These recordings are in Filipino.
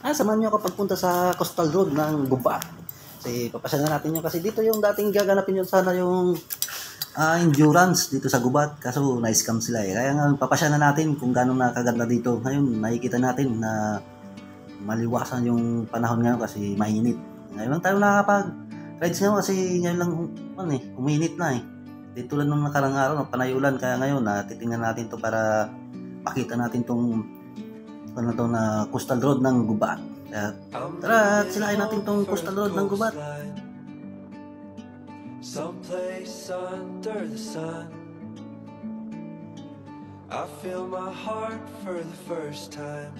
Samahan niyo ako pagpunta sa Coastal Road ng Gubat. Kasi papasyalan natin yun kasi dito yung dating gaganapin yun sana yung endurance dito sa Gubat. Kaso na-scam sila eh. Kaya nga papasyalan natin kung gano'ng nakaganda dito. Ngayon nakikita natin na maliwasan yung panahon ngayon kasi mainit. Ngayon lang tayo nakakapag-rides ngayon kasi ngayon lang uminit na eh. Di tulad nung nakarang araw, panay ulan. Kaya ngayon titingnan natin to para makita natin tong na Coastal Road ng Gubat. Kaya tara, silain natin tong Coastal Road ng Gubat. Someplace under the sun, I feel my heart for the first time.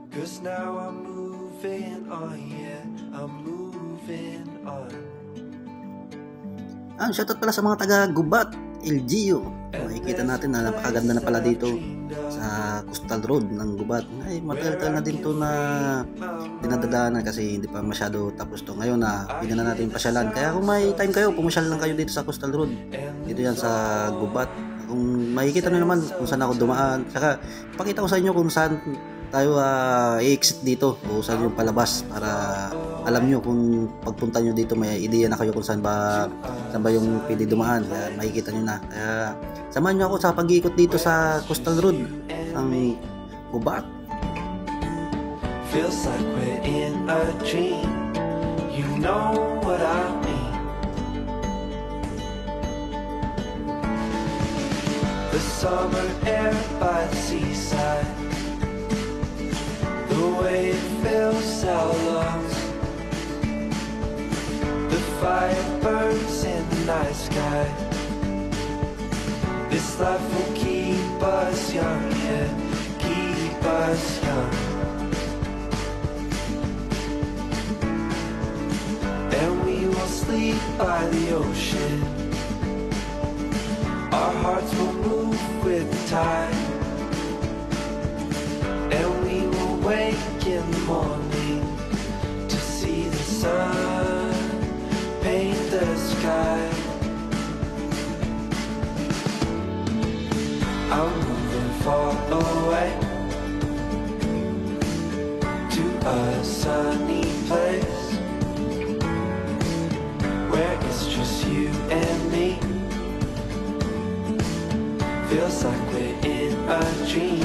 'Cause now I'm moving on, yeah, I'm moving on. Shoutout pala sa mga taga Gubat, LGU. Makikita natin na napakaganda na pala dito sa Coastal Road ng Gubat. Ay, matagal na din to na dinadadaanan kasi hindi pa masyado tapos to. Ngayon pwede na natin pasyalan. Kaya kung may time kayo, pumasyal lang kayo dito sa Coastal Road. Dito yan sa Gubat. Kung makikita nyo naman kung saan ako dumaan. Saka pakita ko sa inyo kung saan tayo i-exit dito o saan yung palabas para alam nyo kung pagpunta nyo dito may ideya na kayo kung saan ba yung pwede dumaan. Kaya makikita nyo na. Kaya samahan nyo ako sa pag-iikot dito sa Coastal Road ng Gubat. Feels like we're in a dream. You know what I mean. The summer air by the seaside, the way it fills our lungs, the fire burns in the night sky. This life will keep us young, yeah, keep us young. And we will sleep by the ocean. Our hearts will move with the tide. And we will wake in the morning to see the sun paint the sky. I'm moving far away to a sunny place where it's just you and me. Feels like we're in a dream.